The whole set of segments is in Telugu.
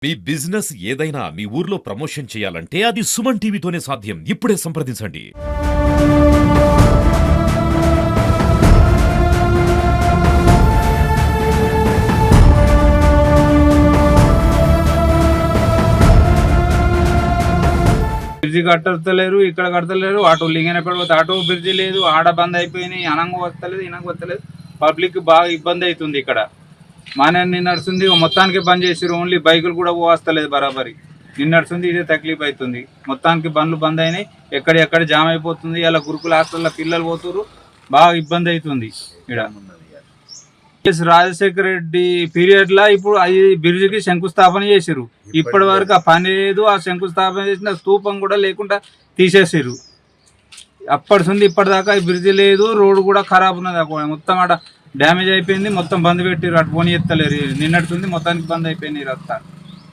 మీ బిజినెస్ ఏదైనా మీ ఊర్లో ప్రమోషన్ చేయాలంటే అది సుమన్ టీవీతోనే సాధ్యం. ఇప్పుడే సంప్రదించండి. బ్రిడ్జి కట్టలేరు, ఇక్కడ కడతలేరు. అటు లింగనపేట పోతే అటు బ్రిడ్జి లేదు, ఆడ బంద్ అయిపోయినాయి. అనంగ వస్తలేదు, ఇనంగ వస్తలేదు. పబ్లిక్ బాగా ఇబ్బంది అవుతుంది. ఇక్కడ మానే నడుస్తుంది, మొత్తానికి బంద్ చేసిరు. ఓన్లీ బైకులు కూడా పోవస్తలేదు బరాబరి. నడుస్తుంది, ఇదే తక్లీఫ్ అవుతుంది. మొత్తానికి బండ్లు బంద్ అయినాయి, ఎక్కడెక్కడ జామ్ అయిపోతుంది. ఇలా గురుకుల హాస్టల్లో పిల్లలు పోతున్నారు, బాగా ఇబ్బంది అవుతుంది. ఇక్కడ రాజశేఖర రెడ్డి పీరియడ్ లా ఇప్పుడు అది బ్రిడ్జికి శంకుస్థాపన చేసిరు. ఇప్పటి వరకు ఆ పని లేదు. ఆ శంకుస్థాపన చేసిన స్తూపం కూడా లేకుండా తీసేసారు. అప్పటి నుండి ఇప్పటిదాకా ఈ బ్రిడ్జి లేదు, రోడ్డు కూడా ఖరాబ్ ఉన్నది. మొత్తం అక్కడ డ్యామేజ్ అయిపోయింది, మొత్తం బంద్ పెట్టిరు. అటు పోనీ ఎత్తలేరు. నిన్నడుతుంది, మొత్తానికి బంద్ అయిపోయింది. రస్తా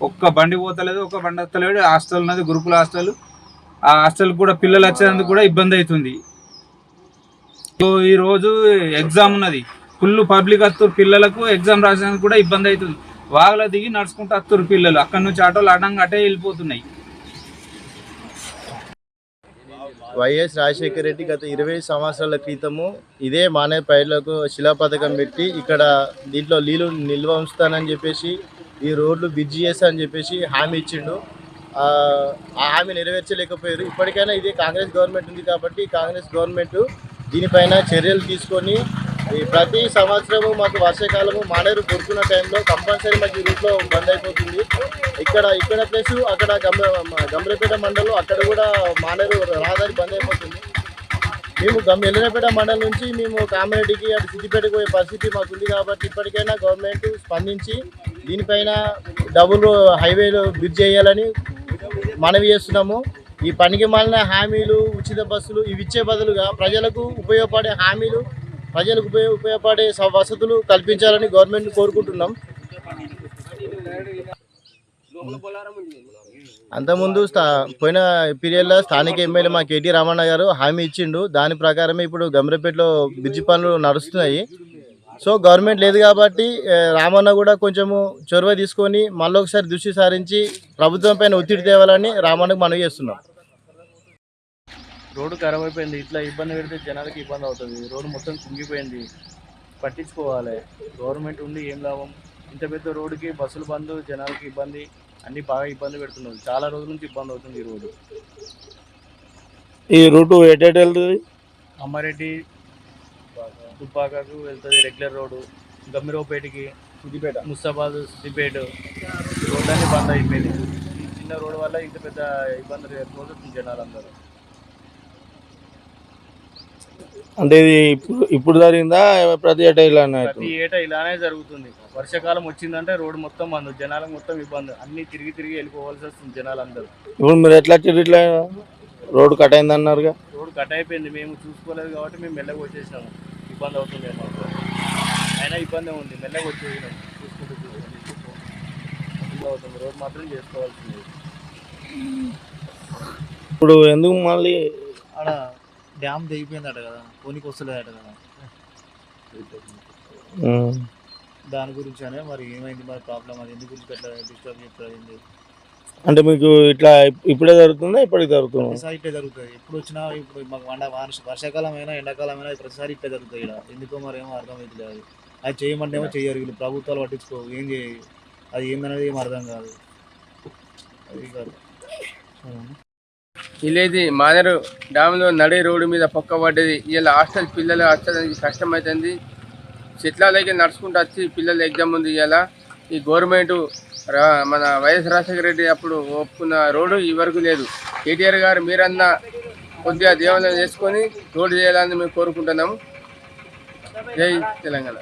ఒక్క బండి పోతలేదు, ఒక్క బండి వస్తలేడు. హాస్టల్ ఉన్నది, గురుకుల హాస్టల్. ఆ హాస్టల్ కూడా పిల్లలు వచ్చేందుకు కూడా ఇబ్బంది అవుతుంది. సో ఈరోజు ఎగ్జామ్ ఉన్నది, ఫుల్ పబ్లిక్ వస్తురు. పిల్లలకు ఎగ్జామ్ రాసేందుకు కూడా ఇబ్బంది అవుతుంది. వాగులో దిగి నడుచుకుంటూ వస్తురు పిల్లలు. అక్కడి నుంచి ఆటోలు అడ్డంగా అటే వెళ్ళిపోతున్నాయి. వైఎస్ రాజశేఖర రెడ్డి గత 20 సంవత్సరాల క్రితము ఇదే మానేపల్లిలకు శిలాపథకం పెట్టి ఇక్కడ దీంట్లో నీళ్ళు నిల్వ ఉంచుతానని చెప్పేసి ఈ రోడ్లు బ్రిడ్జి చేస్తా అని చెప్పేసి హామీ ఇచ్చిండు. ఆ హామీ నెరవేర్చలేకపోయారు. ఇప్పటికైనా ఇదే కాంగ్రెస్ గవర్నమెంట్ ఉంది కాబట్టి కాంగ్రెస్ గవర్నమెంట్ దీనిపైన చర్యలు తీసుకొని ప్రతి సంవత్సరము మాకు వర్షాకాలము మానేరు కొడుకున్న టైంలో కంపల్సరీ మాకు ఈ రూట్లో బంద్ అయిపోతుంది. ఇక్కడ ప్లస్ అక్కడ గంభీరపేట మండలం అక్కడ కూడా మానేరు రహదారి బంద్ అయిపోతుంది. మేము ఎల్లినపేట మండలం నుంచి మేము కామారెడ్డికి అటు సిద్దిపేటకు పోయే పరిస్థితి మాకు ఉంది. కాబట్టి ఇప్పటికైనా గవర్నమెంట్ స్పందించి దీనిపైన డబుల్ హైవేలు బ్రిడ్జ్ చేయాలని మనవి చేస్తున్నాము. ఈ పనికి మాలిన హామీలు, ఉచిత బస్సులు ఇవి ఇచ్చే బదులుగా ప్రజలకు ఉపయోగపడే హామీలు, ప్రజలకు ఉపయోగపడే వసతులు కల్పించాలని గవర్నమెంట్ కోరుకుంటున్నాం. అంతకుముందు పోయిన పీరియడ్లో స్థానిక ఎమ్మెల్యే మా కేటీ రామన్న గారు హామీ ఇచ్చిండు. దాని ప్రకారమే ఇప్పుడు గంభీరపేటలో బ్రిడ్జి పనులు నడుస్తున్నాయి. సో గవర్నమెంట్ లేదు కాబట్టి రామన్న కూడా కొంచెము చొరవ తీసుకొని మళ్ళీ ఒకసారి దృష్టి సారించి ప్రభుత్వం పైన ఒత్తిడి తేవాలని రామన్నకు మనవి చేస్తున్నాం. రోడ్డు ఖరాబ్ అయిపోయింది. ఇట్లా ఇబ్బంది పెడితే జనాలకి ఇబ్బంది అవుతుంది. రోడ్డు మొత్తం కుంగిపోయింది, పట్టించుకోవాలి. గవర్నమెంట్ ఉండి ఏం లాభం? ఇంత పెద్ద రోడ్డుకి బస్సులు బంద్, జనాలకి ఇబ్బంది, అన్నీ బాగా ఇబ్బంది పెడుతున్నారు. చాలా రోజుల నుంచి ఇబ్బంది అవుతుంది ఈ రోడ్డు. ఈ రూటు ఎటు వెళ్తుంది? అమ్మారెడ్డి దుబ్బాకకు వెళ్తుంది రెగ్యులర్ రోడ్డు. గమ్మిరోపేటకి, సిద్దిపేట, ముస్తాబాద్, సిద్దిపేట రోడ్డు అన్నీ బంద్ అయిపోయింది. ఈ చిన్న రోడ్డు వల్ల ఇంత పెద్ద ఇబ్బందులు ఎదుర్కొంటుంది జనాలందరూ. అంటే ఇది ఇప్పుడు జరిగిందా? ప్రతి ఏటా ఇలానే జరుగుతుంది. వర్షాకాలం వచ్చిందంటే రోడ్డు మొత్తం బంద్, జనాలకు మొత్తం ఇబ్బంది. అన్ని తిరిగి వెళ్ళిపోవాల్సి వస్తుంది జనాలందరూ. ఇప్పుడు మీరు ఎట్లా ఇట్లా రోడ్డు కట్ అయింది అన్నారుగా? రోడ్డు కట్ అయిపోయింది, మేము చూసుకోలేదు కాబట్టి మేము మెల్లగా వచ్చేసినాము. ఇబ్బంది అవుతుంది మాకు, అయినా ఇబ్బంది ఉంది. మెల్లగా వచ్చేసినాము, చూసుకుంటూ ఇబ్బంది అవుతుంది. రోడ్డు మాత్రం చేసుకోవాల్సింది. ఇప్పుడు ఎందుకు మళ్ళీ ఆడ డ్యామ్ తెగిపోయిందట కదా, పోనీకి వస్తలేదట కదా, దాని గురించి అనే మరి ఏమైంది మరి ప్రాబ్లం, అది ఎందుకు గురించి ఎట్లా డిస్టర్బ్ చేస్తుంది? అంటే మీకు ఇట్లా ఇప్పుడే జరుగుతుందా? ఇప్పటికి జరుగుతుందా? ప్రతిసారి ఇట్లా జరుగుతుంది. ఎప్పుడు వచ్చినా ఇప్పుడు మాకు వర్షాకాలం అయినా ఎండాకాలం అయినా ప్రతిసారి ఇట్లా జరుగుతుంది. ఇక్కడ ఎందుకో మరి ఏమో అర్థం అవుతుంది. అది చేయమంటే ఏమో చెయ్యరు వీళ్ళు, ప్రభుత్వాలు పట్టించుకో, ఏం చేయ, అది ఏందనేది ఏం అర్థం కాదు. అది కాదు ఇల్లేది మానేరు డ్యామ్లో నడి రోడ్డు మీద పక్క పడ్డది. ఇలా హాస్టల్ పిల్లలు హాస్టల్ కష్టమవుతుంది. చెట్లకి నడుచుకుంటూ వచ్చి పిల్లలు ఎగ్జామ్ ఉంది. ఇలా ఈ గవర్నమెంట్ మన వైఎస్ రాజశేఖర రెడ్డి అప్పుడు ఒప్పుకున్న రోడ్డు ఈ వరకు లేదు. కేటీఆర్ గారు మీరన్నా కొద్దిగా దేవాలయం చేసుకొని రోడ్డు చేయాలని మేము కోరుకుంటున్నాము. జై తెలంగాణ.